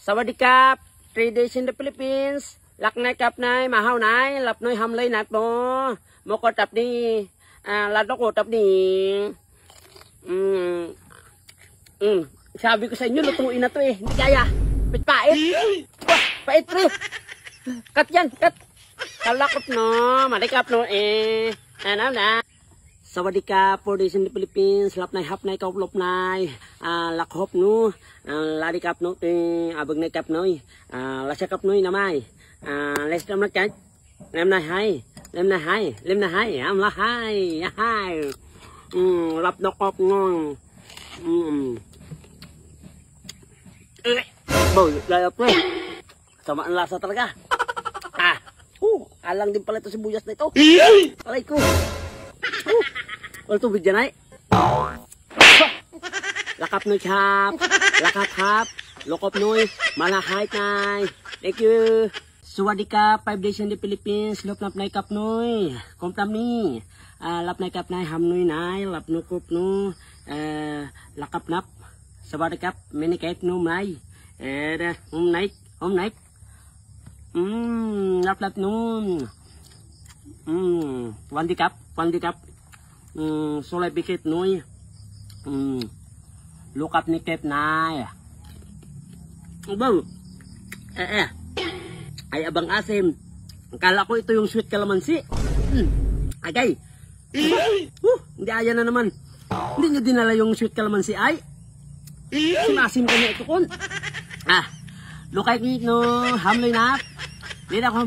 Sawadikap, 3 days in the Philippines. Laknay kapnay, mahaw nay, lapnoy hamlay nat mo. Moko tap ni, lato ko tap ni. Sabi ko sa inyo, lutuin na to eh. Hindi kaya. Pait. Wah, pait pre. Kat yan, kat. Kalakot no, malikap no eh. Ano na. Sawadikap, 4 days in the Philippines. Lapnay, hapnay, kauplopnay. Lakhop no. Ladikap no, abag na kap no. Lasakap no namay. Let's come look at lem na hai, am la hai, lap dokop ngon, boy, layap mo, samaan lasa talaga, alang din pala ito sibuyas na ito, alay ko, wala tubig dyan ay, lakap noy chap, lakap hap, lokop noy, malahay nay, thank you. Sawadikap, 5 days in the Philippines, lop nap nay kap noy, komptam ni, lap nay kap nay, ham noy nay, lap no kup no, lakap nap, sawadikap, minikait no nay, hom night, lap no, wandikap, solay bikit noy, lukap ni kep nay, bang, ay abang asim. Akala ko ito yung sweet calamansi. Agay. Hindi aya na naman. Hindi nyo dinala yung sweet calamansi ay. Simasim ko niya ito kon. Lukay kit no, hamloy na. Hindi ako,